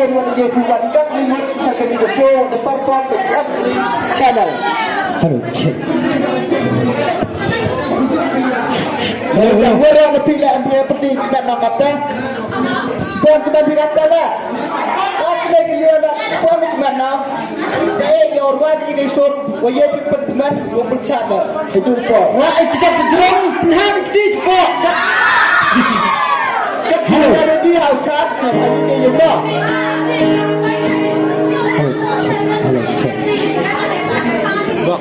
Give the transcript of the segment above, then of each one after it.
everyone here who want to check in the show, the perform the Absolute channel. Hello, check. We're on the field and we're putting that on the back. Don't come here after that. After that, permit man now. Hey, your wife in the store, where you put man, you put channel. It's too far. Wah, kita sedang menghadap di sport. Hello. Dia chat, ini you know. Hello, check. Bak.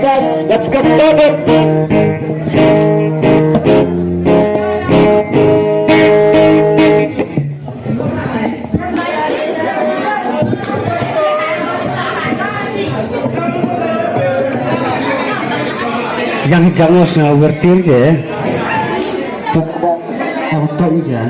Guys, let's get started. Yang jangan senang bertir ke? Tuk, auto aja.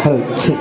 Hello, check.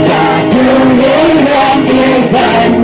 Satu yang